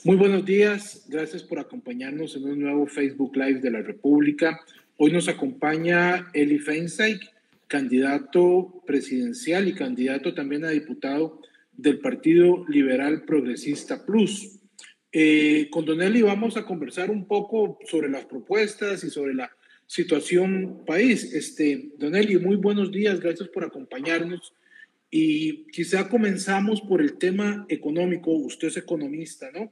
Muy buenos días, gracias por acompañarnos en un nuevo Facebook Live de la República. Hoy nos acompaña Eli Feinstein, candidato presidencial y candidato también a diputado del Partido Liberal Progresista Plus. Con Don Eli vamos a conversar un poco sobre las propuestas y sobre la situación país. Don Eli, muy buenos días, gracias por acompañarnos. Y quizá comenzamos por el tema económico, usted es economista, ¿no?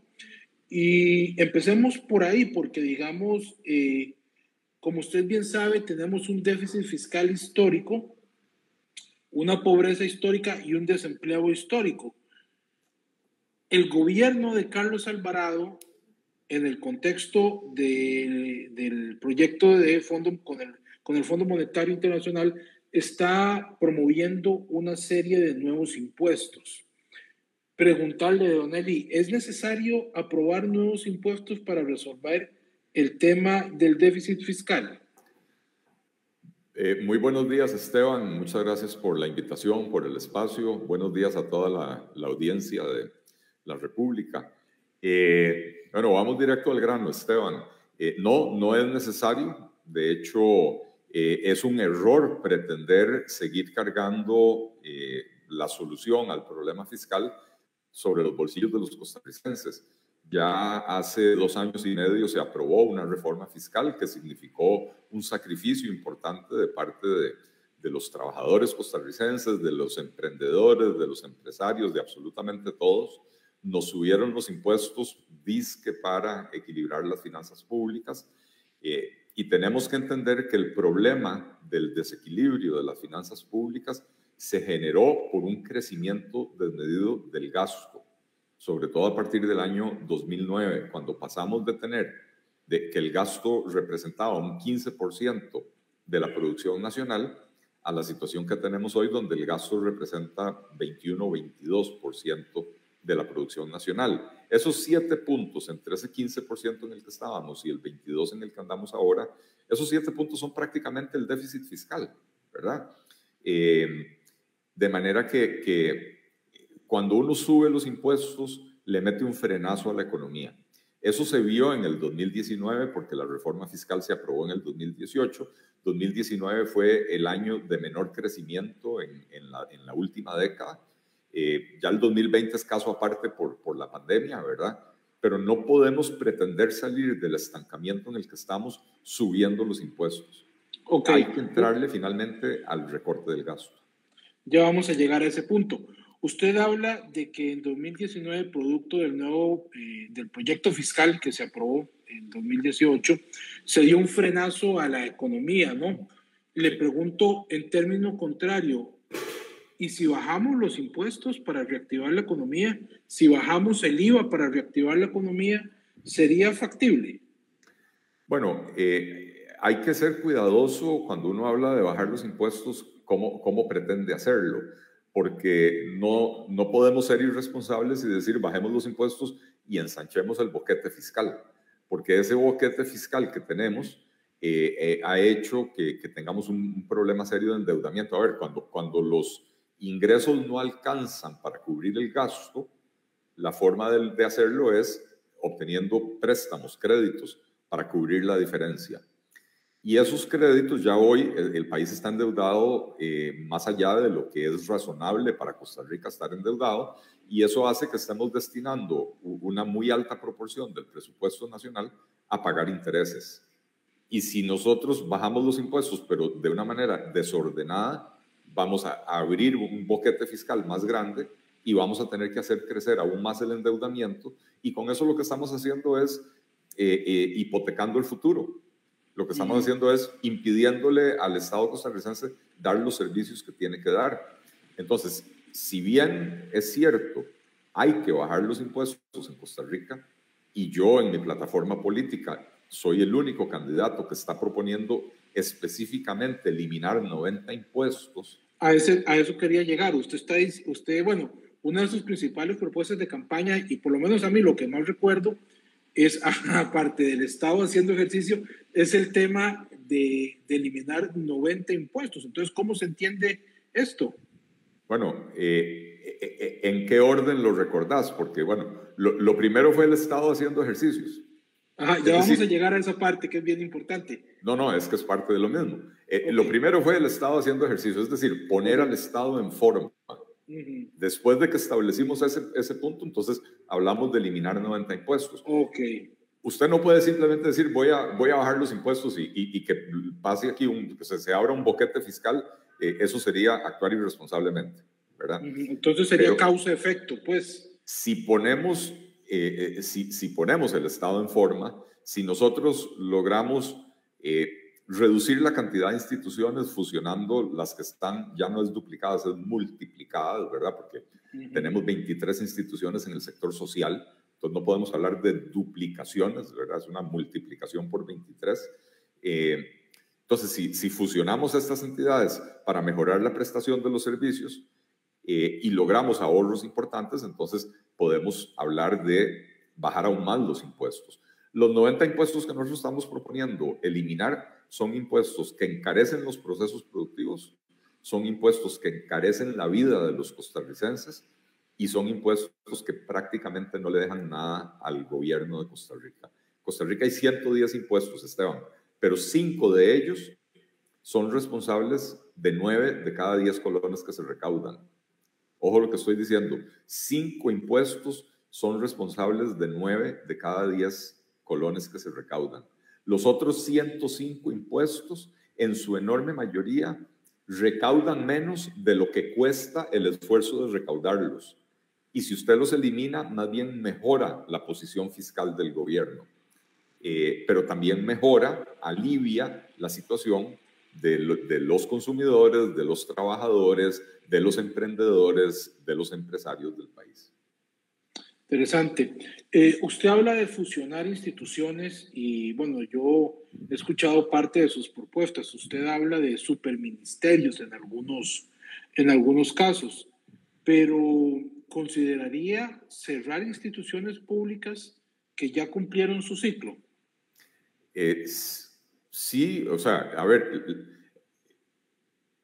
Y empecemos por ahí, porque digamos, como usted bien sabe, tenemos un déficit fiscal histórico, una pobreza histórica y un desempleo histórico. El gobierno de Carlos Alvarado, en el contexto del proyecto de fondo con el Fondo Monetario Internacional, está promoviendo una serie de nuevos impuestos. Preguntarle, Don Eli, ¿es necesario aprobar nuevos impuestos para resolver el tema del déficit fiscal? Muy buenos días, Esteban. Muchas gracias por la invitación, por el espacio. Buenos días a toda la audiencia de la República. Bueno, vamos directo al grano, Esteban. No es necesario. De hecho, es un error pretender seguir cargando la solución al problema fiscal sobre los bolsillos de los costarricenses. Ya hace 2 años y medio se aprobó una reforma fiscal que significó un sacrificio importante de parte de los trabajadores costarricenses, de los emprendedores, de los empresarios, de absolutamente todos. Nos subieron los impuestos dizque para equilibrar las finanzas públicas y tenemos que entender que el problema del desequilibrio de las finanzas públicas se generó por un crecimiento desmedido del gasto, sobre todo a partir del año 2009, cuando pasamos de tener que el gasto representaba un 15% de la producción nacional a la situación que tenemos hoy, donde el gasto representa 21 o 22% de la producción nacional. Esos 7 puntos, entre ese 15% en el que estábamos y el 22% en el que andamos ahora, esos 7 puntos son prácticamente el déficit fiscal, ¿verdad? De manera que cuando uno sube los impuestos, le mete un frenazo a la economía. Eso se vio en el 2019 porque la reforma fiscal se aprobó en el 2018. 2019 fue el año de menor crecimiento en la última década. Ya el 2020 es caso aparte por la pandemia, ¿verdad? Pero no podemos pretender salir del estancamiento en el que estamos subiendo los impuestos. Okay. Hay que entrarle finalmente al recorte del gasto. Ya vamos a llegar a ese punto. Usted habla de que en 2019, producto del proyecto fiscal que se aprobó en 2018, se dio un frenazo a la economía, ¿no? Le pregunto en término contrario, ¿y si bajamos los impuestos para reactivar la economía, si bajamos el IVA para reactivar la economía, sería factible? Bueno, hay que ser cuidadoso cuando uno habla de bajar los impuestos, cómo pretende hacerlo, porque no podemos ser irresponsables y decir bajemos los impuestos y ensanchemos el boquete fiscal, porque ese boquete fiscal que tenemos ha hecho que tengamos un problema serio de endeudamiento. A ver, cuando los ingresos no alcanzan para cubrir el gasto, la forma de hacerlo es obteniendo préstamos, créditos, para cubrir la diferencia. Y esos créditos ya hoy, el país está endeudado más allá de lo que es razonable para Costa Rica estar endeudado, y eso hace que estemos destinando una muy alta proporción del presupuesto nacional a pagar intereses. Y si nosotros bajamos los impuestos, pero de una manera desordenada, vamos a abrir un boquete fiscal más grande y vamos a tener que hacer crecer aún más el endeudamiento, y con eso lo que estamos haciendo es hipotecando el futuro. Lo que estamos haciendo es impidiéndole al Estado costarricense dar los servicios que tiene que dar. Entonces, si bien es cierto, hay que bajar los impuestos en Costa Rica, y yo en mi plataforma política soy el único candidato que está proponiendo específicamente eliminar 90 impuestos. A eso quería llegar. Usted, bueno, una de sus principales propuestas de campaña, y por lo menos a mí lo que más recuerdo, es, aparte del Estado haciendo ejercicio, es el tema de eliminar 90 impuestos. Entonces, ¿cómo se entiende esto? Bueno, ¿En qué orden lo recordás? Porque, bueno, lo primero fue el Estado haciendo ejercicios. Ajá, ya vamos a llegar a esa parte que es bien importante. No, es que es parte de lo mismo. Okay. Lo primero fue el Estado haciendo ejercicios, es decir, poner al Estado en forma. Después de que establecimos ese punto, entonces hablamos de eliminar 90 impuestos. Usted no puede simplemente decir voy a bajar los impuestos y que pase aquí, que se abra un boquete fiscal. Eso sería actuar irresponsablemente, ¿verdad? Entonces sería causa-efecto, pues. Si ponemos, si ponemos el Estado en forma, si nosotros logramos reducir la cantidad de instituciones fusionando las que están, ya no es duplicadas, es multiplicadas, ¿verdad? Porque tenemos 23 instituciones en el sector social, entonces no podemos hablar de duplicaciones, ¿verdad? Es una multiplicación por 23. Entonces, si fusionamos estas entidades para mejorar la prestación de los servicios y logramos ahorros importantes, entonces podemos hablar de bajar aún más los impuestos. Los 90 impuestos que nosotros estamos proponiendo eliminar son impuestos que encarecen los procesos productivos, son impuestos que encarecen la vida de los costarricenses y son impuestos que prácticamente no le dejan nada al gobierno de Costa Rica. En Costa Rica hay 110 impuestos, Esteban, pero 5 de ellos son responsables de 9 de cada 10 colones que se recaudan. Ojo lo que estoy diciendo, 5 impuestos son responsables de 9 de cada 10 colones que se recaudan. Los otros 105 impuestos, en su enorme mayoría, recaudan menos de lo que cuesta el esfuerzo de recaudarlos. Y si usted los elimina, más bien mejora la posición fiscal del gobierno. Pero también mejora, alivia la situación de los consumidores, de los trabajadores, de los emprendedores, de los empresarios del país. Interesante. Usted habla de fusionar instituciones y, bueno, yo he escuchado parte de sus propuestas. Usted habla de superministerios en algunos casos, pero ¿consideraría cerrar instituciones públicas que ya cumplieron su ciclo? Sí, o sea, a ver,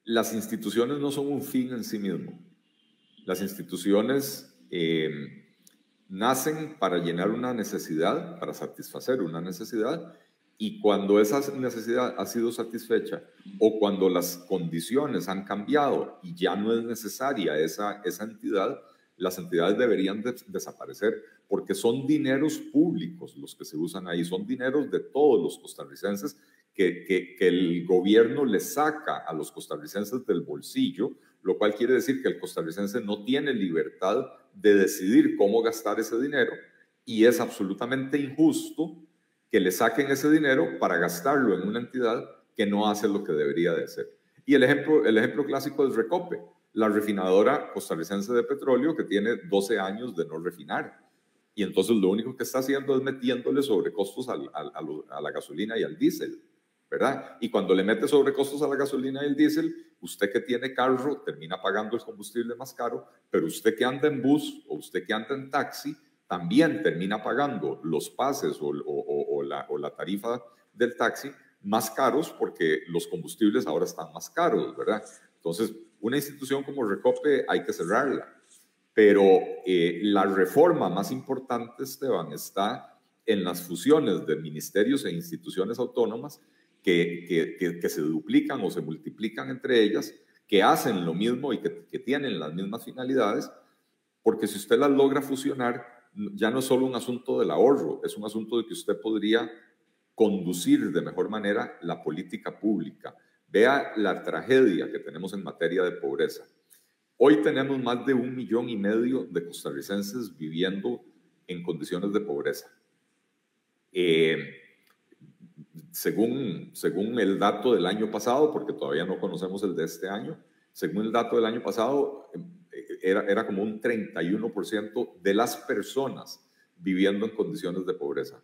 las instituciones no son un fin en sí mismo. Las instituciones nacen para llenar una necesidad, para satisfacer una necesidad, y cuando esa necesidad ha sido satisfecha o cuando las condiciones han cambiado y ya no es necesaria esa entidad, las entidades deberían desaparecer porque son dineros públicos los que se usan ahí, son dineros de todos los costarricenses que el gobierno le saca a los costarricenses del bolsillo, lo cual quiere decir que el costarricense no tiene libertad de decidir cómo gastar ese dinero y es absolutamente injusto que le saquen ese dinero para gastarlo en una entidad que no hace lo que debería de hacer. Y el ejemplo clásico es Recope, la refinadora costarricense de petróleo que tiene 12 años de no refinar. Y entonces lo único que está haciendo es metiéndole sobrecostos a la gasolina y al diésel, ¿verdad? Y cuando le mete sobrecostos a la gasolina y el diésel, usted que tiene carro termina pagando el combustible más caro, pero usted que anda en bus o usted que anda en taxi también termina pagando los pases o la tarifa del taxi más caros porque los combustibles ahora están más caros, ¿verdad? Entonces, una institución como Recope hay que cerrarla. Pero la reforma más importante, Esteban, está en las fusiones de ministerios e instituciones autónomas que se duplican o se multiplican entre ellas, que hacen lo mismo y que tienen las mismas finalidades, porque si usted las logra fusionar, ya no es solo un asunto del ahorro, es un asunto de que usted podría conducir de mejor manera la política pública. Vea la tragedia que tenemos en materia de pobreza. Hoy tenemos más de 1,5 millones de costarricenses viviendo en condiciones de pobreza. Según el dato del año pasado, porque todavía no conocemos el de este año, según el dato del año pasado, era como un 31% de las personas viviendo en condiciones de pobreza.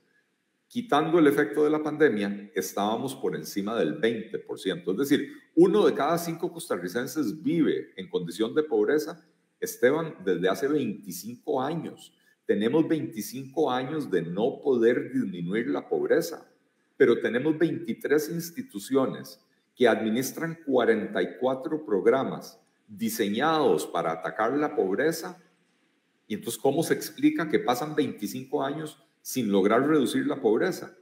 Quitando el efecto de la pandemia, estábamos por encima del 20%. Es decir, 1 de cada 5 costarricenses vive en condición de pobreza, Esteban, desde hace 25 años. Tenemos 25 años de no poder disminuir la pobreza, pero tenemos 23 instituciones que administran 44 programas diseñados para atacar la pobreza. Y entonces, ¿cómo se explica que pasan 25 años sin lograr reducir la pobreza?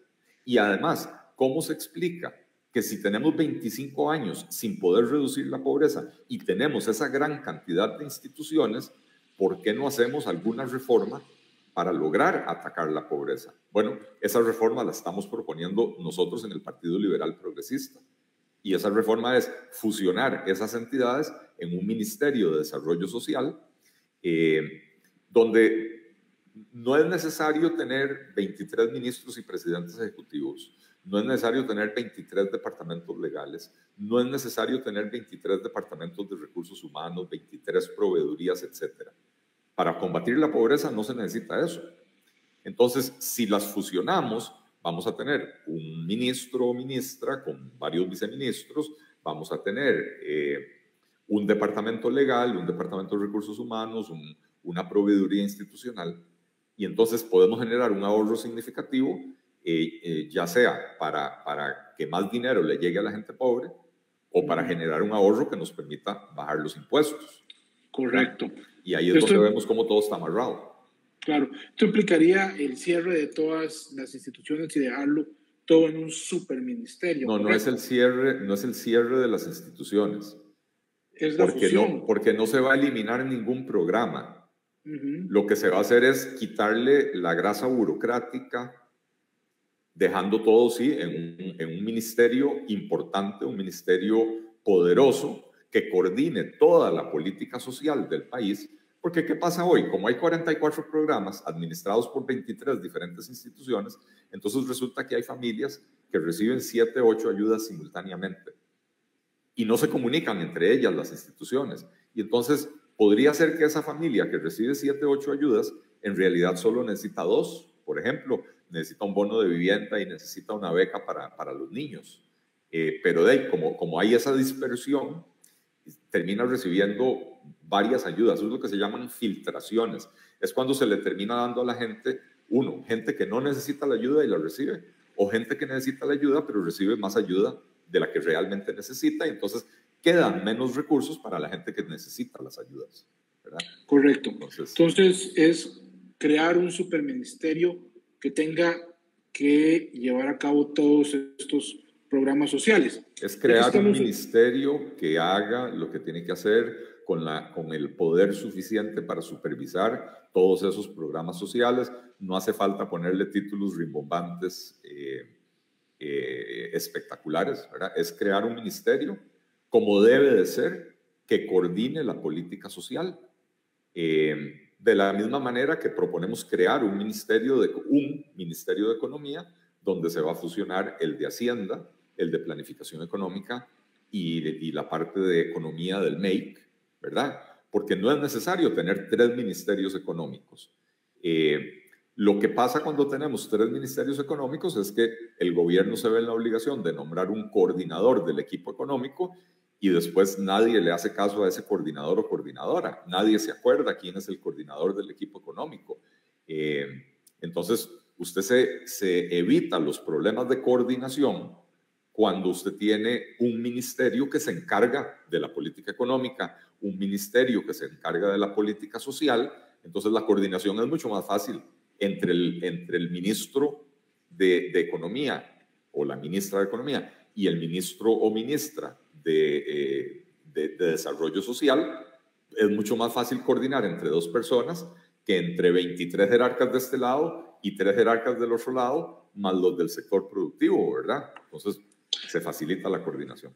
Y además, ¿cómo se explica que si tenemos 25 años sin poder reducir la pobreza y tenemos esa gran cantidad de instituciones, ¿por qué no hacemos alguna reforma para lograr atacar la pobreza? Bueno, esa reforma la estamos proponiendo nosotros en el Partido Liberal Progresista. Y esa reforma es fusionar esas entidades en un Ministerio de Desarrollo Social, donde no es necesario tener 23 ministros y presidentes ejecutivos, no es necesario tener 23 departamentos legales, no es necesario tener 23 departamentos de recursos humanos, 23 proveedurías, etc. Para combatir la pobreza no se necesita eso. Entonces, si las fusionamos, vamos a tener un ministro o ministra con varios viceministros, vamos a tener un departamento legal, un departamento de recursos humanos, una proveeduría institucional, y entonces podemos generar un ahorro significativo, ya sea para que más dinero le llegue a la gente pobre o para generar un ahorro que nos permita bajar los impuestos. Correcto. ¿Verdad? Y ahí es donde vemos cómo todo está amarrado. Claro, esto implicaría el cierre de todas las instituciones y dejarlo todo en un superministerio. No, no es el cierre de las instituciones. Es la fusión. Porque no se va a eliminar ningún programa. Lo que se va a hacer es quitarle la grasa burocrática, dejando todo, sí, en un ministerio importante, un ministerio poderoso, que coordine toda la política social del país. Porque, ¿qué pasa hoy? Como hay 44 programas administrados por 23 diferentes instituciones, entonces resulta que hay familias que reciben 7, 8 ayudas simultáneamente y no se comunican entre ellas las instituciones. Y entonces podría ser que esa familia que recibe 7, 8 ayudas, en realidad solo necesita 2. Por ejemplo, necesita un bono de vivienda y necesita una beca para los niños. Pero como hay esa dispersión, termina recibiendo varias ayudas. Eso es lo que se llaman filtraciones. Es cuando se le termina dando a la gente, gente que no necesita la ayuda y la recibe, o gente que necesita la ayuda pero recibe más ayuda de la que realmente necesita, y entonces quedan menos recursos para la gente que necesita las ayudas, ¿verdad? Correcto. Entonces es crear un superministerio que tenga que llevar a cabo todos estos programas sociales. Es crear un ministerio que haga lo que tiene que hacer con el poder suficiente para supervisar todos esos programas sociales. No hace falta ponerle títulos rimbombantes espectaculares, ¿verdad? Es crear un ministerio como debe de ser, que coordine la política social. De la misma manera que proponemos crear un ministerio de Economía, donde se va a fusionar el de Hacienda, el de Planificación Económica y la parte de Economía del MEIC, ¿verdad? Porque no es necesario tener 3 ministerios económicos. Lo que pasa cuando tenemos 3 ministerios económicos es que el gobierno se ve en la obligación de nombrar un coordinador del equipo económico y después nadie le hace caso a ese coordinador o coordinadora. Nadie se acuerda quién es el coordinador del equipo económico. Entonces, usted se evita los problemas de coordinación cuando usted tiene un ministerio que se encarga de la política económica, un ministerio que se encarga de la política social. Entonces, la coordinación es mucho más fácil entre el ministro de Economía o la ministra de Economía y el ministro o ministra de Desarrollo Social. Es mucho más fácil coordinar entre 2 personas que entre 23 jerarcas de este lado y 3 jerarcas del otro lado, más los del sector productivo, ¿verdad? Entonces, se facilita la coordinación.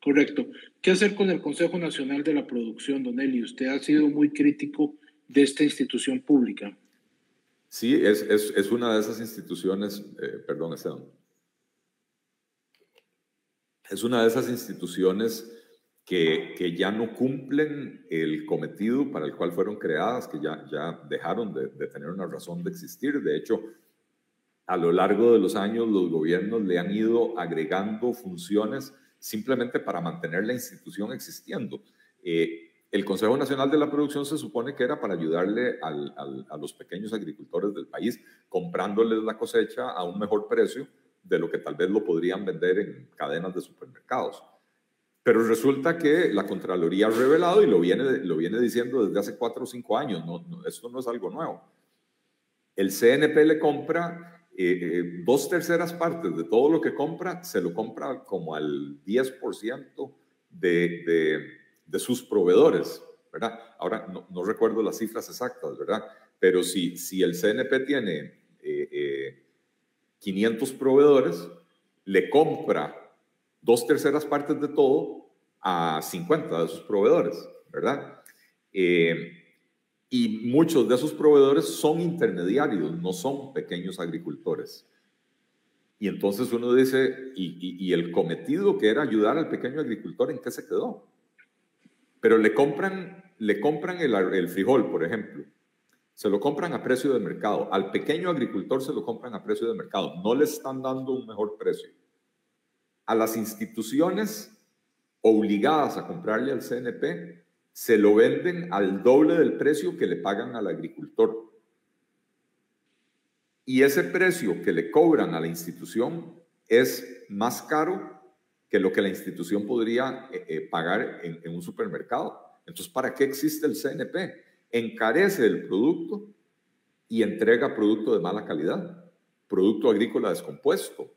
Correcto. ¿Qué hacer con el Consejo Nacional de la Producción, don Eli? Usted ha sido muy crítico de esta institución pública. Sí, es una de esas instituciones, perdón, Esteban. Es una de esas instituciones que ya no cumplen el cometido para el cual fueron creadas, que ya dejaron de tener una razón de existir. De hecho, a lo largo de los años, los gobiernos le han ido agregando funciones simplemente para mantener la institución existiendo. El Consejo Nacional de la Producción se supone que era para ayudarle a los pequeños agricultores del país, comprándoles la cosecha a un mejor precio de lo que tal vez lo podrían vender en cadenas de supermercados. Pero resulta que la Contraloría ha revelado, y lo viene diciendo desde hace 4 o 5 años, esto no es algo nuevo. El CNP le compra 2/3 partes de todo lo que compra, se lo compra como al 10% de sus proveedores, ¿verdad? Ahora, no recuerdo las cifras exactas, ¿verdad? Pero si el CNP tiene 500 proveedores, le compra 2/3 partes de todo a 50 de sus proveedores, ¿verdad? Y muchos de esos proveedores son intermediarios, no son pequeños agricultores. Y entonces uno dice, ¿y el cometido que era ayudar al pequeño agricultor, en qué se quedó? Pero le compran el frijol, por ejemplo. Se lo compran a precio de mercado. Al pequeño agricultor se lo compran a precio de mercado. No le están dando un mejor precio. A las instituciones obligadas a comprarle al CNP, se lo venden al doble del precio que le pagan al agricultor. Y ese precio que le cobran a la institución es más caro que lo que la institución podría pagar en un supermercado. Entonces, ¿para qué existe el CNP? Encarece el producto y entrega producto de mala calidad, producto agrícola descompuesto,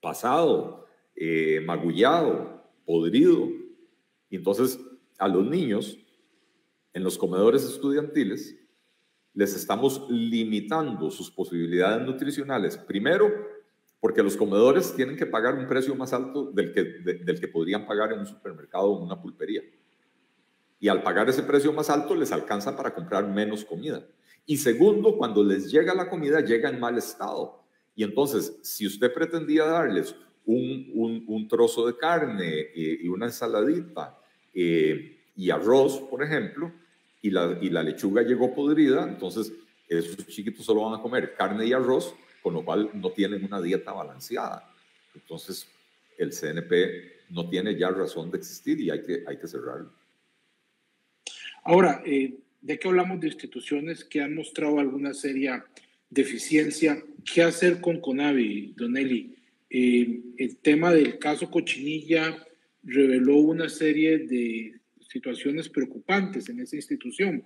pasado, magullado, podrido. Y entonces a los niños en los comedores estudiantiles les estamos limitando sus posibilidades nutricionales. Primero, porque los comedores tienen que pagar un precio más alto del que podrían pagar en un supermercado o en una pulpería. Y al pagar ese precio más alto les alcanza para comprar menos comida. Y segundo, cuando les llega la comida, llega en mal estado. Y entonces, si usted pretendía darles un trozo de carne y una ensaladita y arroz, por ejemplo, y la lechuga llegó podrida, entonces esos chiquitos solo van a comer carne y arroz, con lo cual no tienen una dieta balanceada. Entonces, el CNP no tiene ya razón de existir y hay que cerrarlo. Ahora, ya que hablamos de instituciones que han mostrado alguna seria deficiencia, ¿qué hacer con CONAVI, don Eli? El tema del caso Cochinilla reveló una serie de situaciones preocupantes en esa institución.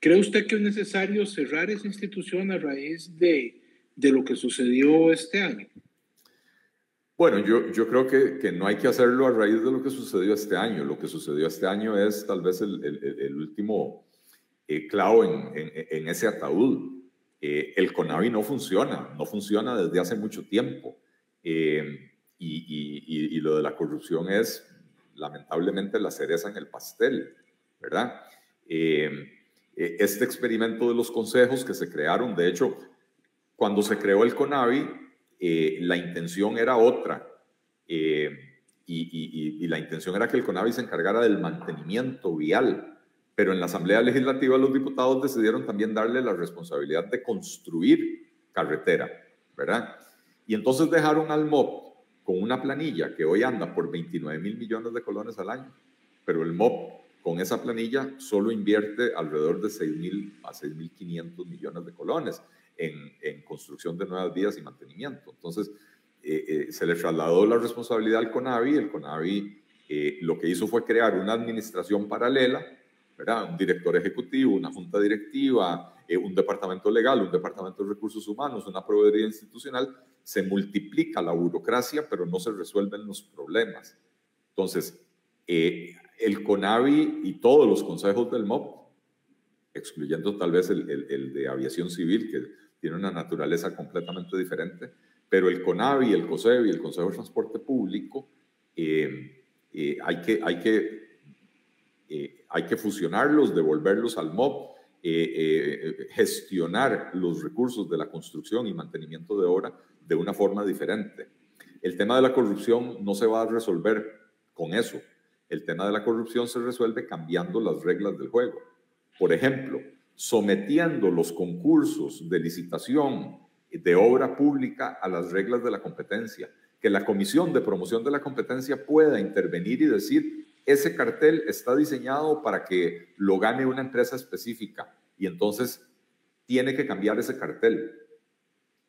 ¿Cree usted que es necesario cerrar esa institución a raíz de lo que sucedió este año? Bueno, yo creo que no hay que hacerlo a raíz de lo que sucedió este año. Lo que sucedió este año es tal vez el último clavo en ese ataúd. El CONAVI no funciona desde hace mucho tiempo. Y lo de la corrupción es lamentablemente la cereza en el pastel, ¿verdad? Este experimento de los consejos que se crearon, de hecho, cuando se creó el CONAVI, la intención era otra, y la intención era que el CONAVI se encargara del mantenimiento vial, pero en la Asamblea Legislativa los diputados decidieron también darle la responsabilidad de construir carretera, ¿verdad? Y entonces dejaron al MOP con una planilla que hoy anda por 29.000 millones de colones al año, pero el MOP con esa planilla solo invierte alrededor de 6.000 a 6.500 millones de colones en construcción de nuevas vías y mantenimiento. Entonces, se le trasladó la responsabilidad al CONAVI. El CONAVI lo que hizo fue crear una administración paralela, ¿verdad? Un director ejecutivo, una junta directiva, un departamento legal, un departamento de recursos humanos, una proveeduría institucional. Se multiplica la burocracia, pero no se resuelven los problemas. Entonces, el CONAVI y todos los consejos del MOP, excluyendo tal vez el de aviación civil, que tiene una naturaleza completamente diferente, pero el CONAVI, el COSEBI, el Consejo de Transporte Público, hay que fusionarlos, devolverlos al MOP, gestionar los recursos de la construcción y mantenimiento de obra de una forma diferente. El tema de la corrupción no se va a resolver con eso. El tema de la corrupción se resuelve cambiando las reglas del juego. Por ejemplo, sometiendo los concursos de licitación de obra pública a las reglas de la competencia, que la Comisión de Promoción de la Competencia pueda intervenir y decir, ese cartel está diseñado para que lo gane una empresa específica y entonces tiene que cambiar ese cartel.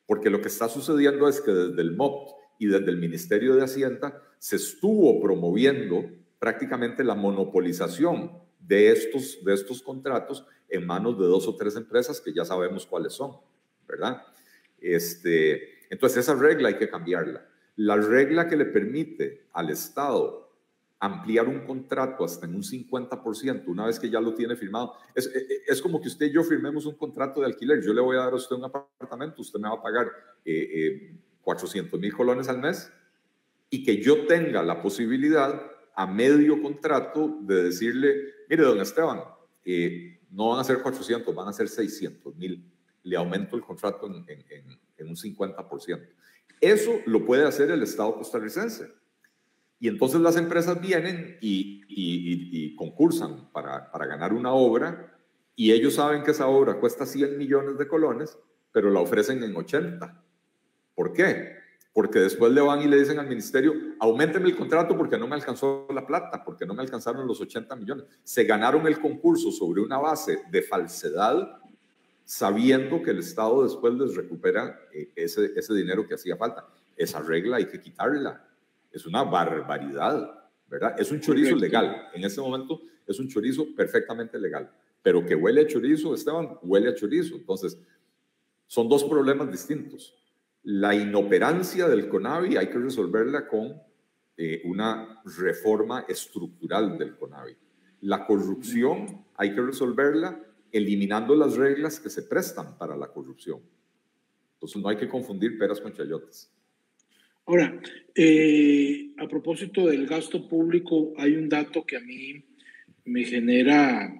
Porque lo que está sucediendo es que desde el MOP y desde el Ministerio de Hacienda se estuvo promoviendo prácticamente la monopolización de estos contratos en manos de 2 o 3 empresas que ya sabemos cuáles son, ¿verdad? Entonces esa regla hay que cambiarla. La regla que le permite al Estado ampliar un contrato hasta en un 50% una vez que ya lo tiene firmado, es como que usted y yo firmemos un contrato de alquiler. Yo le voy a dar a usted un apartamento, usted me va a pagar 400,000 colones al mes, y que yo tenga la posibilidad a medio contrato de decirle, mire, don Esteban, no van a ser 400, van a ser 600,000. Le aumento el contrato en un 50%. Eso lo puede hacer el Estado costarricense. Y entonces las empresas vienen y concursan para ganar una obra, y ellos saben que esa obra cuesta 100 millones de colones, pero la ofrecen en 80. ¿Por qué? Porque después le van y le dicen al ministerio, auménteme el contrato porque no me alcanzó la plata, porque no me alcanzaron los 80 millones. Se ganaron el concurso sobre una base de falsedad, sabiendo que el Estado después les recupera ese dinero que hacía falta. Esa regla hay que quitarla. Es una barbaridad, ¿verdad? Es un chorizo legal. En este momento es un chorizo perfectamente legal. Pero que huele a chorizo, Esteban, huele a chorizo. Entonces, son 2 problemas distintos. La inoperancia del CONAVI hay que resolverla con una reforma estructural del CONAVI. La corrupción hay que resolverla eliminando las reglas que se prestan para la corrupción. Entonces no hay que confundir peras con chayotes. Ahora, a propósito del gasto público, hay un dato que a mí me genera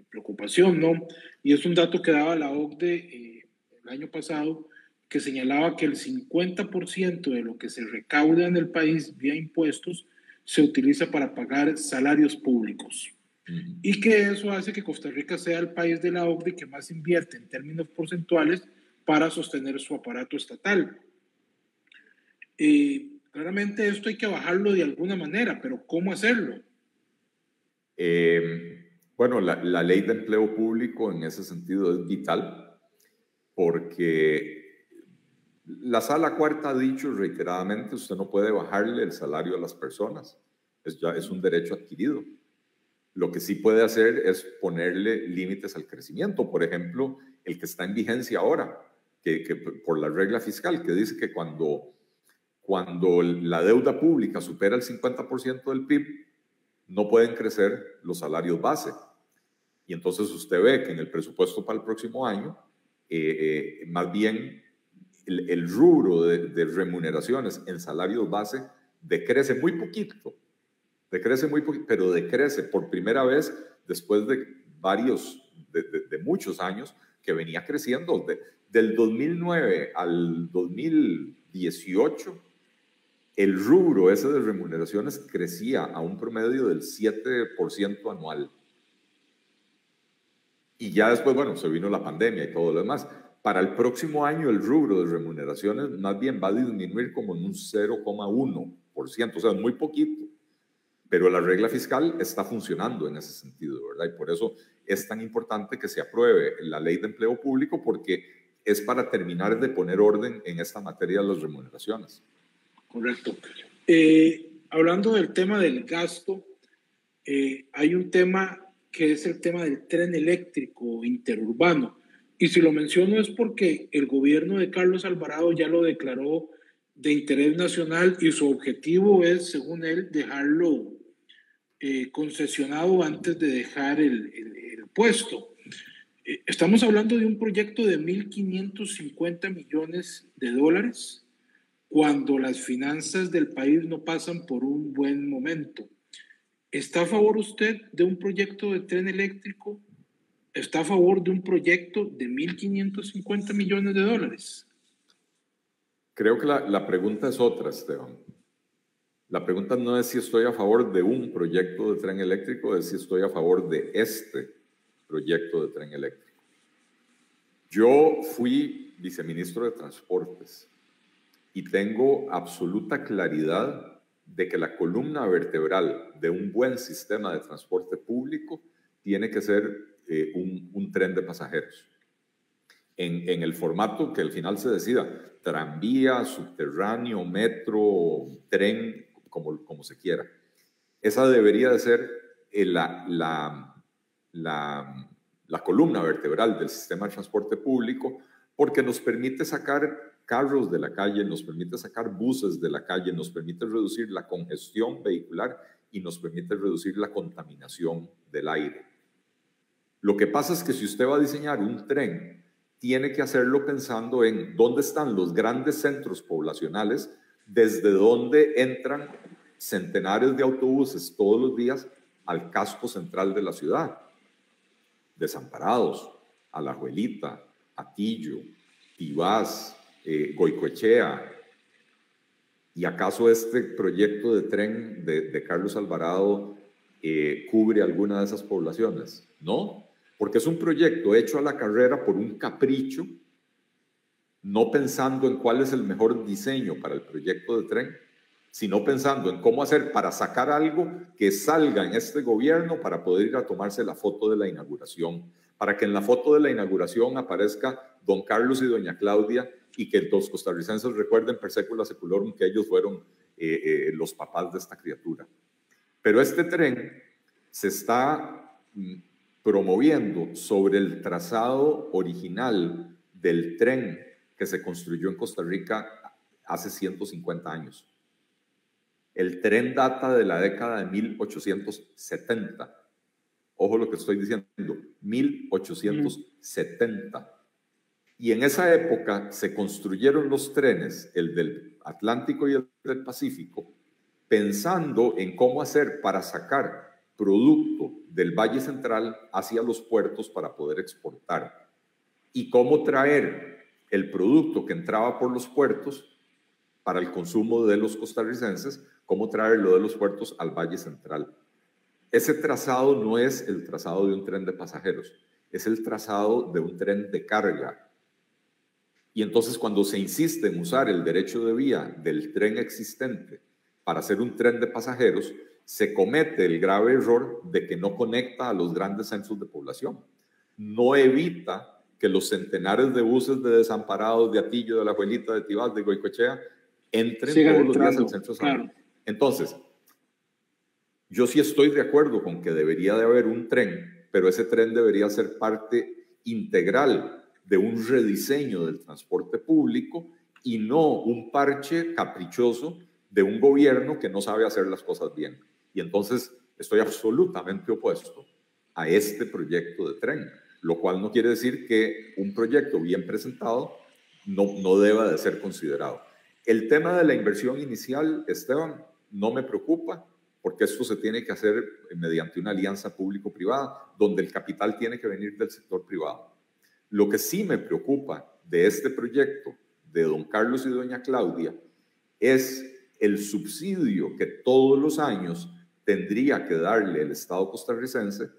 preocupación, ¿no? Y es un dato que daba la OCDE el año pasado, que señalaba que el 50% de lo que se recauda en el país vía impuestos se utiliza para pagar salarios públicos. Y que eso hace que Costa Rica sea el país de la OCDE que más invierte en términos porcentuales para sostener su aparato estatal. Claramente esto hay que bajarlo de alguna manera, pero ¿cómo hacerlo? Bueno, la ley de empleo público en ese sentido es vital, porque la Sala Cuarta ha dicho reiteradamente, usted no puede bajarle el salario a las personas, es un derecho adquirido. Lo que sí puede hacer es ponerle límites al crecimiento. Por ejemplo, el que está en vigencia ahora, que por la regla fiscal, que dice que cuando la deuda pública supera el 50% del PIB, no pueden crecer los salarios base. Y entonces usted ve que en el presupuesto para el próximo año, más bien el rubro de remuneraciones en salarios base decrece muy poquito, pero decrece por primera vez después de muchos años que venía creciendo. Del 2009 al 2018, el rubro ese de remuneraciones crecía a un promedio del 7% anual. Y ya después, bueno, se vino la pandemia y todo lo demás. Para el próximo año, el rubro de remuneraciones más bien va a disminuir como en un 0,1%, o sea, muy poquito. Pero la regla fiscal está funcionando en ese sentido, ¿verdad? Y por eso es tan importante que se apruebe la ley de empleo público, porque es para terminar de poner orden en esta materia de las remuneraciones. Correcto. Hablando del tema del gasto, hay un tema que es el tema del tren eléctrico interurbano. Y si lo menciono es porque el gobierno de Carlos Alvarado ya lo declaró de interés nacional y su objetivo es, según él, dejarlo concesionado antes de dejar el puesto. Estamos hablando de un proyecto de 1.550 millones de dólares cuando las finanzas del país no pasan por un buen momento. ¿Está a favor usted de un proyecto de tren eléctrico? ¿Está a favor de un proyecto de 1.550 millones de dólares? Creo que la pregunta es otra, Esteban. La pregunta no es si estoy a favor de un proyecto de tren eléctrico, es si estoy a favor de este proyecto de tren eléctrico. Yo fui viceministro de Transportes y tengo absoluta claridad de que la columna vertebral de un buen sistema de transporte público tiene que ser un tren de pasajeros. En el formato que al final se decida, tranvía, subterráneo, metro, tren, como se quiera. Esa debería de ser la columna vertebral del sistema de transporte público, porque nos permite sacar carros de la calle, nos permite sacar buses de la calle, nos permite reducir la congestión vehicular y nos permite reducir la contaminación del aire. Lo que pasa es que si usted va a diseñar un tren, tiene que hacerlo pensando en dónde están los grandes centros poblacionales, desde donde entran centenares de autobuses todos los días al casco central de la ciudad. Desamparados, Alajuelita, Atillo, Tibás, Goicoechea. ¿Y acaso este proyecto de tren de Carlos Alvarado cubre alguna de esas poblaciones? No, porque es un proyecto hecho a la carrera por un capricho, no pensando en cuál es el mejor diseño para el proyecto de tren, sino pensando en cómo hacer para sacar algo que salga en este gobierno para poder ir a tomarse la foto de la inauguración, para que en la foto de la inauguración aparezca don Carlos y doña Claudia y que los costarricenses recuerden per secula seculorum que ellos fueron los papás de esta criatura. Pero este tren se está promoviendo sobre el trazado original del tren que se construyó en Costa Rica hace 150 años. El tren data de la década de 1870. Ojo lo que estoy diciendo, 1870. Y en esa época se construyeron los trenes, el del Atlántico y el del Pacífico, pensando en cómo hacer para sacar producto del Valle Central hacia los puertos para poder exportar. Y cómo traer el producto que entraba por los puertos para el consumo de los costarricenses, cómo traerlo de los puertos al Valle Central. Ese trazado no es el trazado de un tren de pasajeros, es el trazado de un tren de carga. Y entonces cuando se insiste en usar el derecho de vía del tren existente para hacer un tren de pasajeros, se comete el grave error de que no conecta a los grandes centros de población. No evita que los centenares de buses de desamparados de Atillo, de Alajuelita, de Tibás, de Goicoechea, entren todos los días al centro de San Juan. Entonces, yo sí estoy de acuerdo con que debería de haber un tren, pero ese tren debería ser parte integral de un rediseño del transporte público y no un parche caprichoso de un gobierno que no sabe hacer las cosas bien. Y entonces estoy absolutamente opuesto a este proyecto de tren, lo cual no quiere decir que un proyecto bien presentado no deba de ser considerado. El tema de la inversión inicial, Esteban, no me preocupa, porque esto se tiene que hacer mediante una alianza público-privada, donde el capital tiene que venir del sector privado. Lo que sí me preocupa de este proyecto de don Carlos y doña Claudia es el subsidio que todos los años tendría que darle el Estado costarricense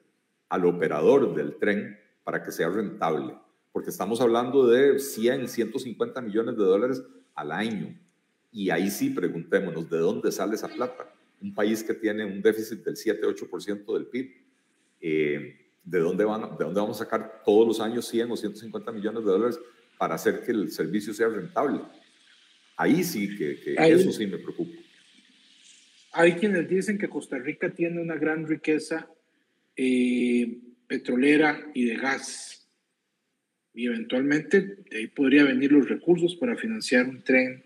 al operador del tren para que sea rentable, porque estamos hablando de 100, 150 millones de dólares al año. Y ahí sí preguntémonos, ¿de dónde sale esa plata? Un país que tiene un déficit del 7-8% del PIB. ¿De dónde vamos a sacar todos los años 100 o 150 millones de dólares para hacer que el servicio sea rentable? Ahí sí que eso sí me preocupa. Hay quienes dicen que Costa Rica tiene una gran riqueza petrolera y de gas. Y eventualmente de ahí podría venir los recursos para financiar un tren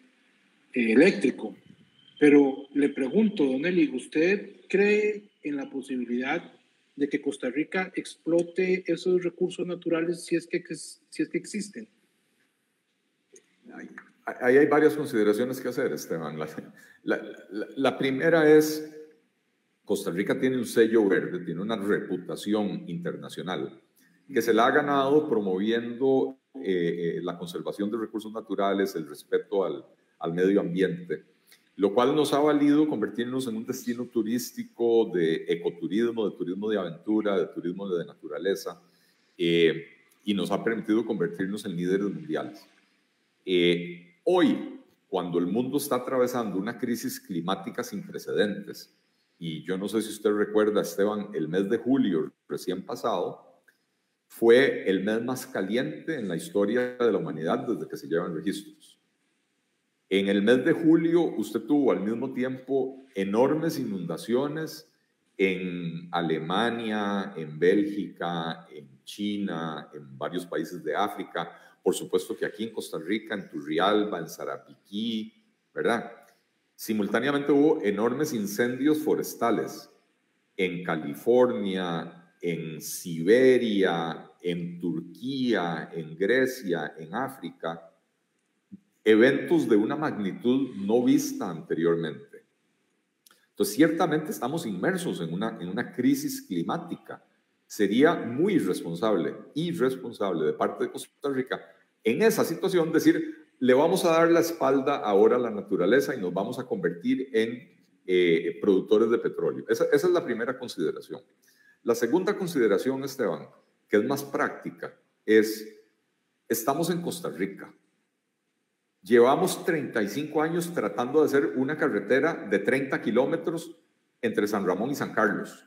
eléctrico. Pero le pregunto, don Eli, ¿usted cree en la posibilidad de que Costa Rica explote esos recursos naturales si es que existen? Ahí hay varias consideraciones que hacer, Esteban. La primera es, Costa Rica tiene un sello verde, tiene una reputación internacional que se la ha ganado promoviendo la conservación de recursos naturales, el respeto al medio ambiente, lo cual nos ha valido convertirnos en un destino turístico de ecoturismo, de turismo de aventura, de turismo de naturaleza, y nos ha permitido convertirnos en líderes mundiales. Hoy, cuando el mundo está atravesando una crisis climática sin precedentes, y yo no sé si usted recuerda, Esteban, el mes de julio recién pasado fue el mes más caliente en la historia de la humanidad desde que se llevan registros. En el mes de julio, usted tuvo al mismo tiempo enormes inundaciones en Alemania, en Bélgica, en China, en varios países de África. Por supuesto que aquí en Costa Rica, en Turrialba, en Sarapiquí, ¿verdad? Simultáneamente hubo enormes incendios forestales en California, en Siberia, en Turquía, en Grecia, en África. Eventos de una magnitud no vista anteriormente. Entonces, ciertamente estamos inmersos en una crisis climática. Sería muy irresponsable de parte de Costa Rica en esa situación decir, le vamos a dar la espalda ahora a la naturaleza y nos vamos a convertir en productores de petróleo. Esa es la primera consideración. La segunda consideración, Esteban, que es más práctica, es, estamos en Costa Rica. Llevamos 35 años tratando de hacer una carretera de 30 kilómetros entre San Ramón y San Carlos.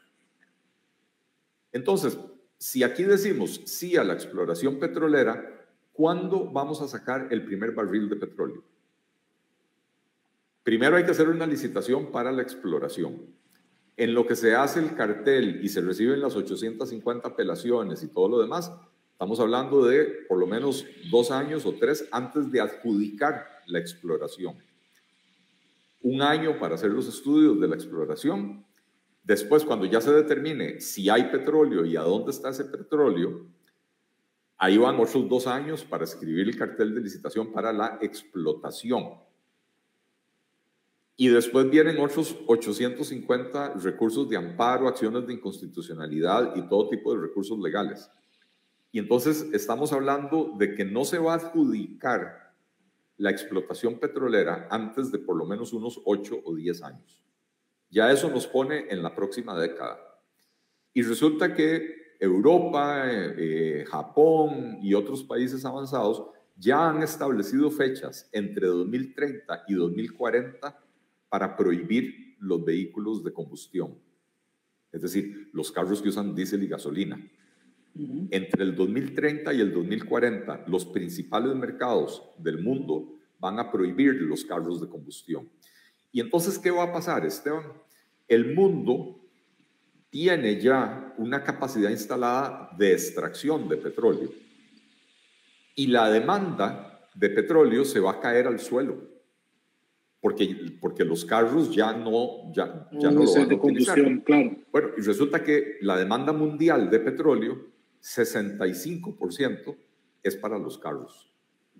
Entonces, si aquí decimos sí a la exploración petrolera, ¿cuándo vamos a sacar el primer barril de petróleo? Primero hay que hacer una licitación para la exploración. En lo que se hace el cartel y se reciben las 850 apelaciones y todo lo demás, estamos hablando de por lo menos 2 años o 3 antes de adjudicar la exploración. 1 año para hacer los estudios de la exploración. Después, cuando ya se determine si hay petróleo y a dónde está ese petróleo, ahí van otros 2 años para escribir el cartel de licitación para la explotación. Y después vienen otros 850 recursos de amparo, acciones de inconstitucionalidad y todo tipo de recursos legales. Y entonces estamos hablando de que no se va a adjudicar la explotación petrolera antes de por lo menos unos 8 o 10 años. Ya eso nos pone en la próxima década. Y resulta que Europa, Japón y otros países avanzados ya han establecido fechas entre 2030 y 2040 para prohibir los vehículos de combustión. Es decir, los carros que usan diésel y gasolina. Entre el 2030 y el 2040, los principales mercados del mundo van a prohibir los carros de combustión. Y entonces, ¿qué va a pasar, Esteban? El mundo tiene ya una capacidad instalada de extracción de petróleo. Y la demanda de petróleo se va a caer al suelo. Porque los carros ya no lo van a utilizar. Claro. Bueno, y resulta que la demanda mundial de petróleo, 65% es para los carros.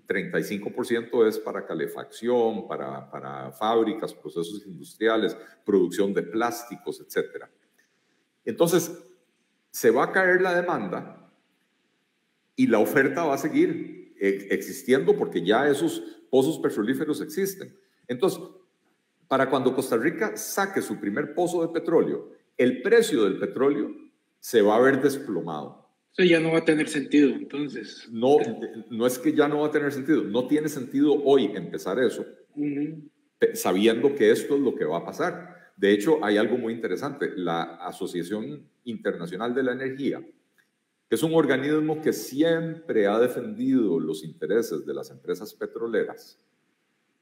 35% es para calefacción, para fábricas, procesos industriales, producción de plásticos, etc. Entonces, se va a caer la demanda y la oferta va a seguir existiendo porque ya esos pozos petrolíferos existen. Entonces, para cuando Costa Rica saque su primer pozo de petróleo, el precio del petróleo se va a ver desplomado. Eso ya no va a tener sentido, entonces. No es que ya no va a tener sentido, no tiene sentido hoy empezar eso, sabiendo que esto es lo que va a pasar. De hecho, hay algo muy interesante. La Asociación Internacional de la Energía, que es un organismo que siempre ha defendido los intereses de las empresas petroleras,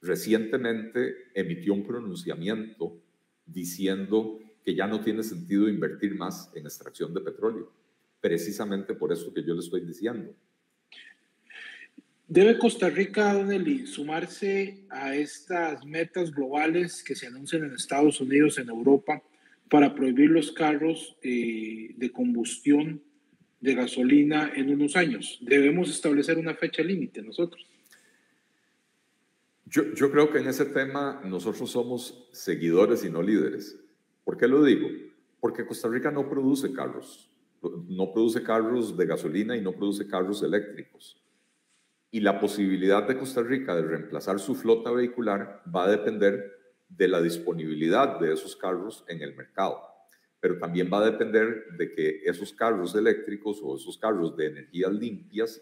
recientemente emitió un pronunciamiento diciendo que ya no tiene sentido invertir más en extracción de petróleo, precisamente por esto que yo le estoy diciendo. ¿Debe Costa Rica, don Eli, sumarse a estas metas globales que se anuncian en Estados Unidos, en Europa, para prohibir los carros de combustión de gasolina en unos años? ¿Debemos establecer una fecha límite nosotros? Yo creo que en ese tema nosotros somos seguidores y no líderes. ¿Por qué lo digo? Porque Costa Rica no produce carros. No produce carros de gasolina y no produce carros eléctricos. Y la posibilidad de Costa Rica de reemplazar su flota vehicular va a depender de la disponibilidad de esos carros en el mercado. Pero también va a depender de que esos carros eléctricos o esos carros de energías limpias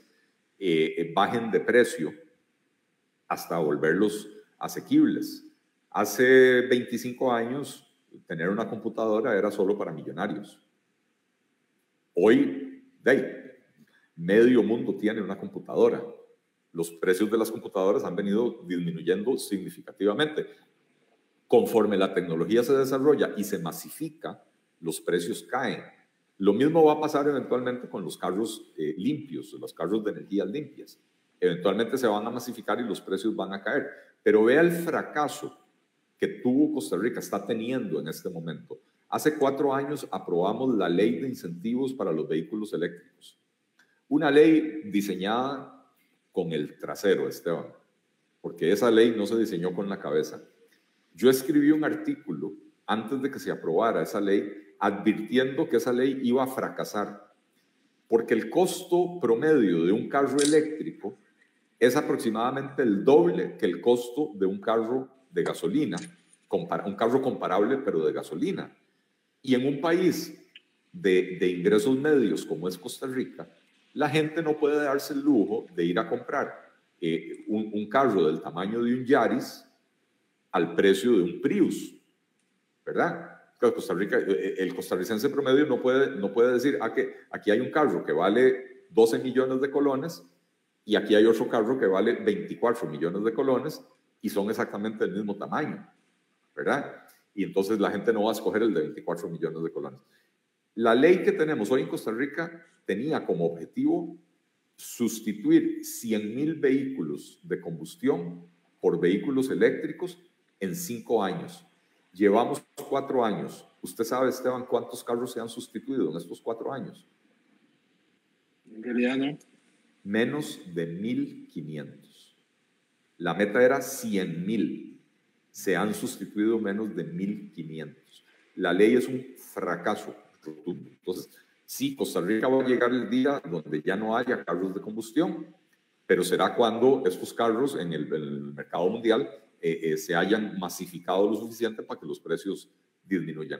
bajen de precio hasta volverlos asequibles. Hace 25 años, tener una computadora era solo para millonarios. Hoy, medio mundo tiene una computadora. los precios de las computadoras han venido disminuyendo significativamente. Conforme la tecnología se desarrolla y se masifica, los precios caen. Lo mismo va a pasar eventualmente con los carros limpios, los carros de energías limpias. Eventualmente se van a masificar y los precios van a caer. Pero vea el fracaso que tuvo Costa Rica, está teniendo en este momento. Hace 4 años aprobamos la ley de incentivos para los vehículos eléctricos. Una ley diseñada con el trasero, Esteban, porque esa ley no se diseñó con la cabeza. Yo escribí un artículo antes de que se aprobara esa ley advirtiendo que esa ley iba a fracasar, porque el costo promedio de un carro eléctrico es aproximadamente el doble que el costo de un carro de gasolina, un carro comparable pero de gasolina. Y en un país de ingresos medios como es Costa Rica, la gente no puede darse el lujo de ir a comprar un carro del tamaño de un Yaris al precio de un Prius, ¿verdad? Costa Rica, el costarricense promedio no puede decir que aquí hay un carro que vale 12 millones de colones y aquí hay otro carro que vale 24 millones de colones y son exactamente del mismo tamaño, ¿verdad? Y entonces la gente no va a escoger el de 24 millones de colones. La ley que tenemos hoy en Costa Rica tenía como objetivo sustituir 100,000 vehículos de combustión por vehículos eléctricos en 5 años. Llevamos 4 años. ¿Usted sabe, Esteban, cuántos carros se han sustituido en estos 4 años? En realidad no. Menos de 1,500. La meta era 100,000. Se han sustituido menos de 1,500. La ley es un fracaso rotundo. Entonces, sí, Costa Rica va a llegar el día donde ya no haya carros de combustión, pero será cuando estos carros en el mercado mundial se hayan masificado lo suficiente para que los precios disminuyan.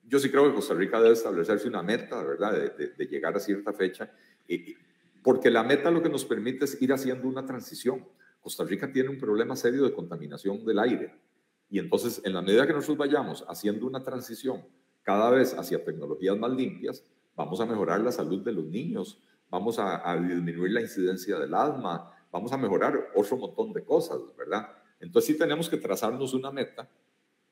Yo sí creo que Costa Rica debe establecerse una meta, ¿verdad?, de llegar a cierta fecha, porque la meta lo que nos permite es ir haciendo una transición. Costa Rica tiene un problema serio de contaminación del aire, y entonces en la medida que nosotros vayamos haciendo una transición cada vez hacia tecnologías más limpias, vamos a mejorar la salud de los niños, vamos a disminuir la incidencia del asma, vamos a mejorar otro montón de cosas, ¿verdad? Entonces sí tenemos que trazarnos una meta,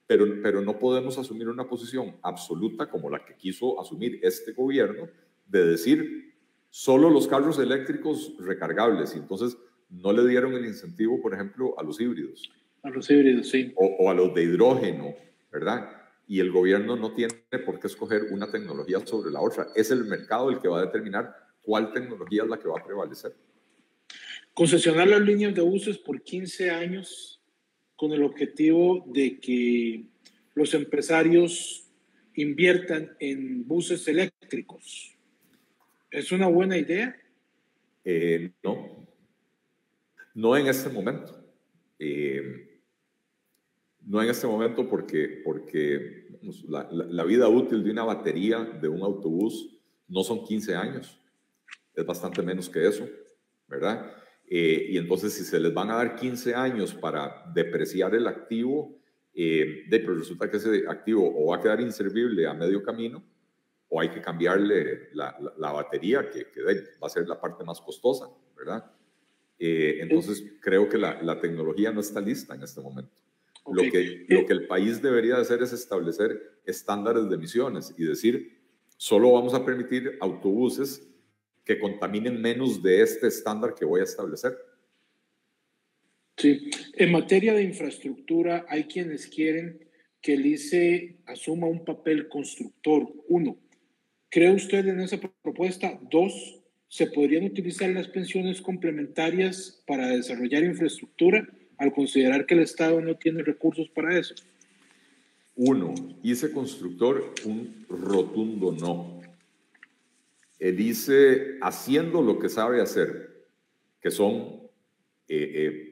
pero no podemos asumir una posición absoluta como la que quiso asumir este gobierno de decir solo los carros eléctricos recargables, y entonces no le dieron el incentivo, por ejemplo, a los híbridos. A los híbridos, sí. O a los de hidrógeno, ¿verdad? Y el gobierno no tiene por qué escoger una tecnología sobre la otra. Es el mercado el que va a determinar cuál tecnología es la que va a prevalecer. Concesionar las líneas de buses por 15 años con el objetivo de que los empresarios inviertan en buses eléctricos. ¿Es una buena idea? No en este momento. No en este momento porque la vida útil de una batería de un autobús no son 15 años, es bastante menos que eso, ¿verdad? Y entonces si se les van a dar 15 años para depreciar el activo, pero resulta que ese activo o va a quedar inservible a medio camino o hay que cambiarle la batería, que va a ser la parte más costosa, ¿verdad? Entonces creo que la tecnología no está lista en este momento. Okay. Lo que el país debería hacer es establecer estándares de emisiones y decir, solo vamos a permitir autobuses que contaminen menos de este estándar que voy a establecer. Sí. En materia de infraestructura, hay quienes quieren que el ICE asuma un papel constructor. 1, ¿cree usted en esa propuesta? 2, ¿se podrían utilizar las pensiones complementarias para desarrollar infraestructura al considerar que el Estado no tiene recursos para eso? 1, ICE constructor, un rotundo no. El ICE haciendo lo que sabe hacer, que son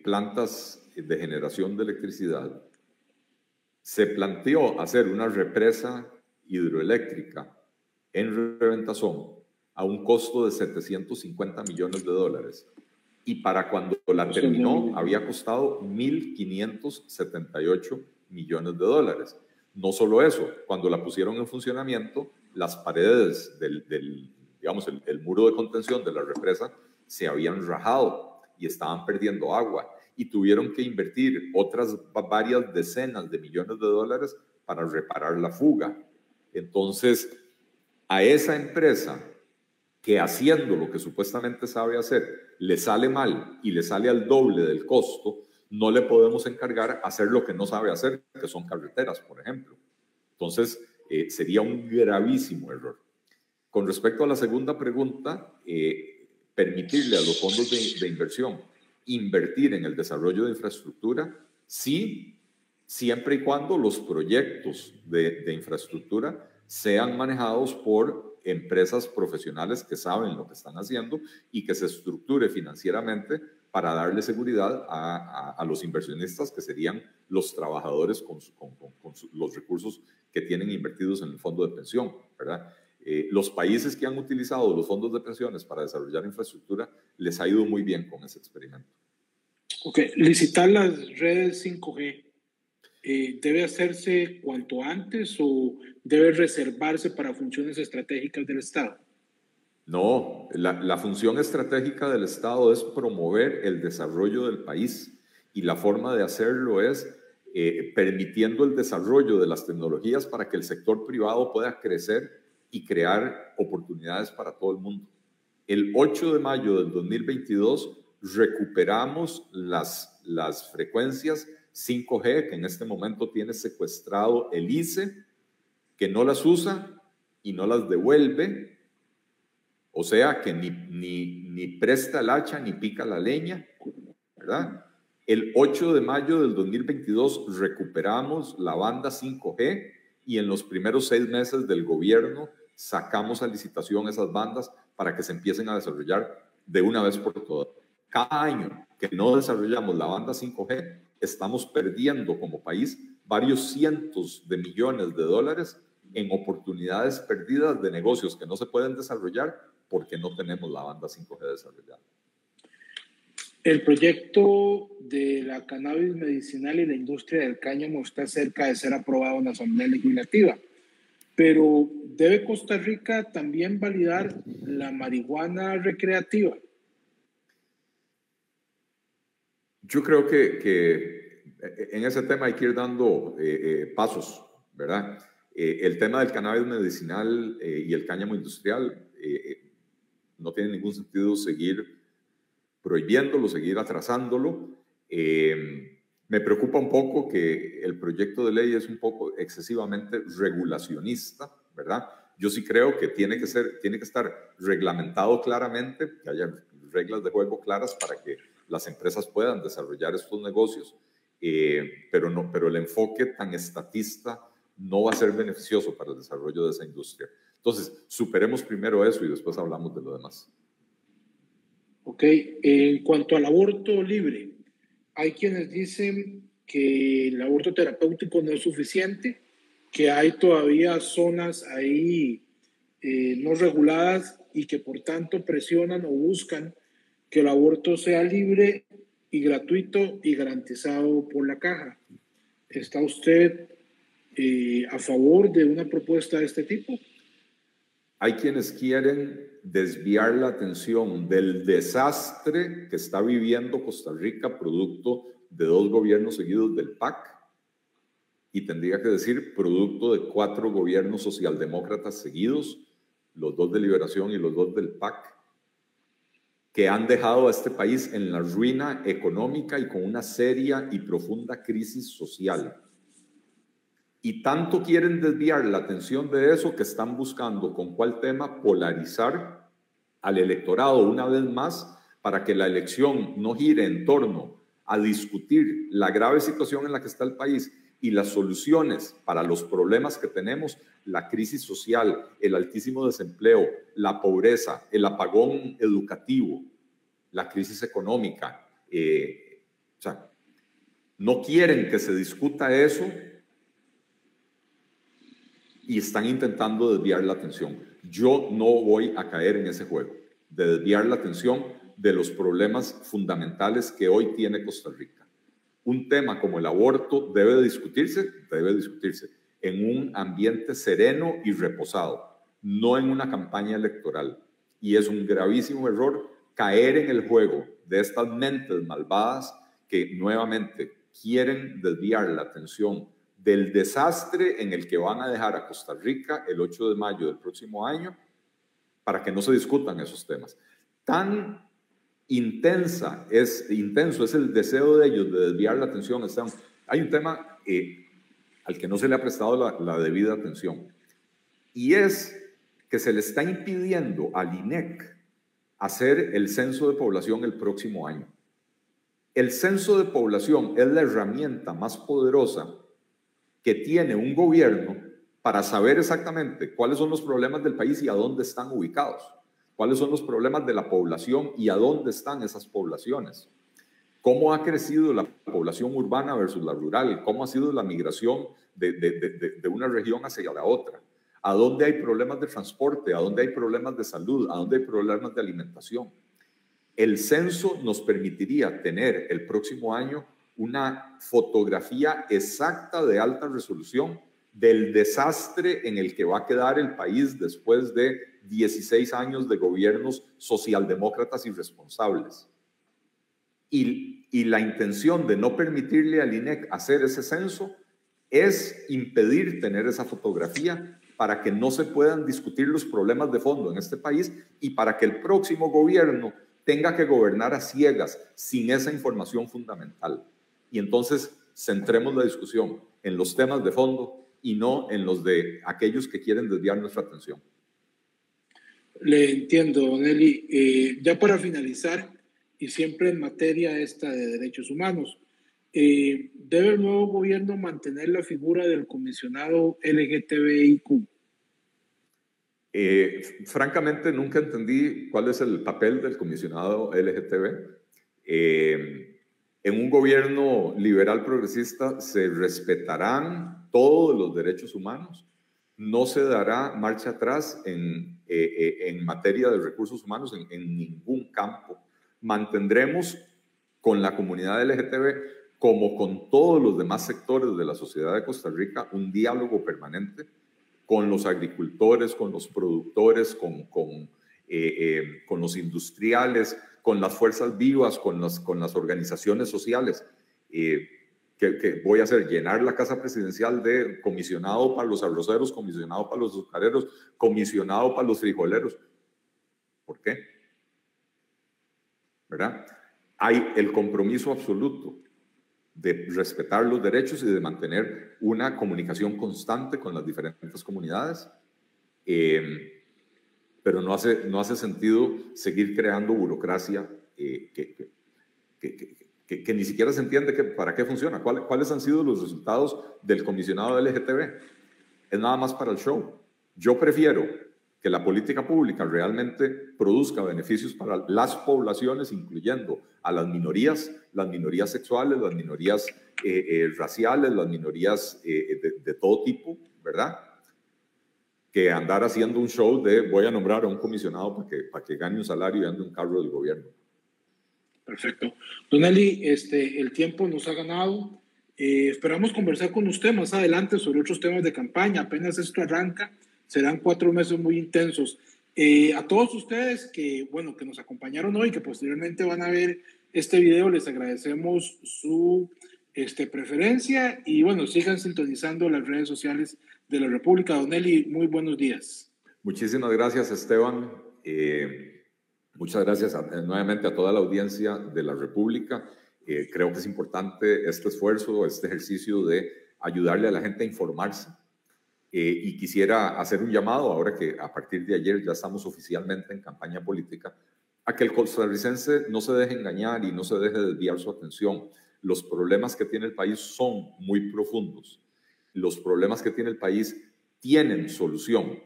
plantas de generación de electricidad, se planteó hacer una represa hidroeléctrica en Reventazón a un costo de $750 millones. Y para cuando la terminó había costado $1,578 millones. No solo eso, cuando la pusieron en funcionamiento, las paredes digamos, el muro de contención de la represa se habían rajado y estaban perdiendo agua y tuvieron que invertir otras varias decenas de millones de dólares para reparar la fuga. Entonces, a esa empresa que haciendo lo que supuestamente sabe hacer le sale mal y le sale al doble del costo, no le podemos encargar hacer lo que no sabe hacer, que son carreteras, por ejemplo. Entonces, sería un gravísimo error. Con respecto a la segunda pregunta, permitirle a los fondos de inversión invertir en el desarrollo de infraestructura, sí, siempre y cuando los proyectos de infraestructura sean manejados por empresas profesionales que saben lo que están haciendo y que se estructure financieramente para darle seguridad a los inversionistas, que serían los trabajadores con los recursos que tienen invertidos en el fondo de pensión, ¿verdad? Los países que han utilizado los fondos de pensiones para desarrollar infraestructura les ha ido muy bien con ese experimento. Ok, licitar las redes 5G, ¿debe hacerse cuanto antes o debe reservarse para funciones estratégicas del Estado? No, la función estratégica del Estado es promover el desarrollo del país y la forma de hacerlo es permitiendo el desarrollo de las tecnologías para que el sector privado pueda crecer y crear oportunidades para todo el mundo. El 8 de mayo del 2022 recuperamos las frecuencias 5G que en este momento tiene secuestrado el ICE, que no las usa y no las devuelve, o sea que ni presta el hacha ni pica la leña, ¿verdad? El 8 de mayo del 2022 recuperamos la banda 5G y en los primeros 6 meses del gobierno sacamos a licitación esas bandas para que se empiecen a desarrollar de una vez por todas. Cada año que no desarrollamos la banda 5G, estamos perdiendo como país varios cientos de millones de dólares en oportunidades perdidas de negocios que no se pueden desarrollar porque no tenemos la banda 5G desarrollada. El proyecto de la cannabis medicinal y la industria del cáñamo está cerca de ser aprobado en la Asamblea Legislativa, pero ¿debe Costa Rica también validar la marihuana recreativa? Yo creo que en ese tema hay que ir dando pasos, ¿verdad? El tema del cannabis medicinal y el cáñamo industrial no tiene ningún sentido seguir prohibiéndolo, seguir atrasándolo. Me preocupa un poco que el proyecto de ley es un poco excesivamente regulacionista, ¿verdad? Yo sí creo que tiene que estar reglamentado claramente, que haya reglas de juego claras para que las empresas puedan desarrollar estos negocios, pero el enfoque tan estatista no va a ser beneficioso para el desarrollo de esa industria. Entonces, superemos primero eso y después hablamos de lo demás. Ok, en cuanto al aborto libre, hay quienes dicen que el aborto terapéutico no es suficiente, que hay todavía zonas ahí no reguladas y que por tanto presionan o buscan que el aborto sea libre y gratuito y garantizado por la caja. ¿Está usted a favor de una propuesta de este tipo? Hay quienes quieren desviar la atención del desastre que está viviendo Costa Rica producto de 2 gobiernos seguidos del PAC, y tendría que decir producto de 4 gobiernos socialdemócratas seguidos, los 2 de Liberación y los 2 del PAC, que han dejado a este país en la ruina económica y con una seria y profunda crisis social. Y tanto quieren desviar la atención de eso que están buscando con cuál tema polarizar al electorado una vez más para que la elección no gire en torno a discutir la grave situación en la que está el país y las soluciones para los problemas que tenemos, la crisis social, el altísimo desempleo, la pobreza, el apagón educativo, la crisis económica. O sea, no quieren que se discuta eso y están intentando desviar la atención. Yo no voy a caer en ese juego de desviar la atención de los problemas fundamentales que hoy tiene Costa Rica. Un tema como el aborto debe discutirse en un ambiente sereno y reposado, no en una campaña electoral. Y es un gravísimo error caer en el juego de estas mentes malvadas que nuevamente quieren desviar la atención del desastre en el que van a dejar a Costa Rica el 8 de mayo del próximo año para que no se discutan esos temas. Tan intenso es el deseo de ellos de desviar la atención. Hay un tema al que no se le ha prestado la debida atención, y es que se le está impidiendo al INEC hacer el censo de población el próximo año. El censo de población es la herramienta más poderosa que tiene un gobierno para saber exactamente cuáles son los problemas del país y a dónde están ubicados, cuáles son los problemas de la población y a dónde están esas poblaciones, cómo ha crecido la población urbana versus la rural, cómo ha sido la migración de una región hacia la otra, a dónde hay problemas de transporte, a dónde hay problemas de salud, a dónde hay problemas de alimentación. El censo nos permitiría tener el próximo año una fotografía exacta de alta resolución del desastre en el que va a quedar el país después de 16 años de gobiernos socialdemócratas irresponsables. Y la intención de no permitirle al INEC hacer ese censo es impedir tener esa fotografía para que no se puedan discutir los problemas de fondo en este país y para que el próximo gobierno tenga que gobernar a ciegas sin esa información fundamental. Y entonces centremos la discusión en los temas de fondo y no en los de aquellos que quieren desviar nuestra atención. Le entiendo, don Eli. Ya para finalizar, y siempre en materia esta de derechos humanos, ¿debe el nuevo gobierno mantener la figura del comisionado LGTBIQ? Francamente, nunca entendí cuál es el papel del comisionado LGTB. En un gobierno liberal progresista se respetarán todos los derechos humanos, no se dará marcha atrás en materia de recursos humanos en ningún campo. Mantendremos con la comunidad LGTB, como con todos los demás sectores de la sociedad de Costa Rica, un diálogo permanente con los agricultores, con los productores, con los industriales, con las fuerzas vivas, con las organizaciones sociales. ¿Qué voy a hacer? Llenar la casa presidencial de comisionado para los arroceros, comisionado para los azucareros, comisionado para los frijoleros. ¿Por qué? ¿Verdad? Hay el compromiso absoluto de respetar los derechos y de mantener una comunicación constante con las diferentes comunidades, pero no hace sentido seguir creando burocracia que ni siquiera se entiende para qué funciona. ¿Cuáles han sido los resultados del comisionado LGTB? Es nada más para el show. Yo prefiero que la política pública realmente produzca beneficios para las poblaciones, incluyendo a las minorías sexuales, las minorías raciales, las minorías de todo tipo, ¿verdad? Que andar haciendo un show de voy a nombrar a un comisionado para que gane un salario y ande un carro del gobierno. Perfecto. Don Eli, el tiempo nos ha ganado. Esperamos conversar con usted más adelante sobre otros temas de campaña. Apenas esto arranca. Serán 4 meses muy intensos. A todos ustedes que nos acompañaron hoy, que posteriormente van a ver este video, les agradecemos su preferencia y sigan sintonizando las redes sociales de la República. Don Eli, muy buenos días. Muchísimas gracias, Esteban. Muchas gracias nuevamente a toda la audiencia de la República. Creo que es importante este esfuerzo, este ejercicio de ayudarle a la gente a informarse. Y quisiera hacer un llamado, ahora que a partir de ayer ya estamos oficialmente en campaña política, a que el costarricense no se deje engañar y no se deje desviar su atención. Los problemas que tiene el país son muy profundos. Los problemas que tiene el país tienen solución,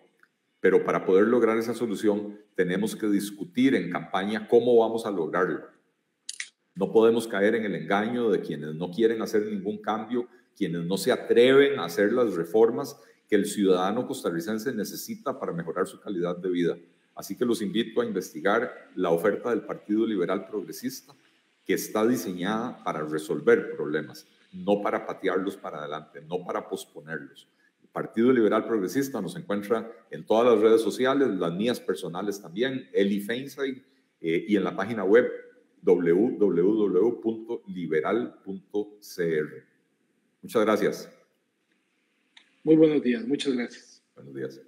pero para poder lograr esa solución tenemos que discutir en campaña cómo vamos a lograrlo. No podemos caer en el engaño de quienes no quieren hacer ningún cambio, quienes no se atreven a hacer las reformas que el ciudadano costarricense necesita para mejorar su calidad de vida. Así que los invito a investigar la oferta del Partido Liberal Progresista, que está diseñada para resolver problemas, no para patearlos para adelante, no para posponerlos. El Partido Liberal Progresista nos encuentra en todas las redes sociales, las mías personales también, Eli Feinstein, y en la página web www.liberal.cr. Muchas gracias. Muy buenos días, muchas gracias. Buenos días.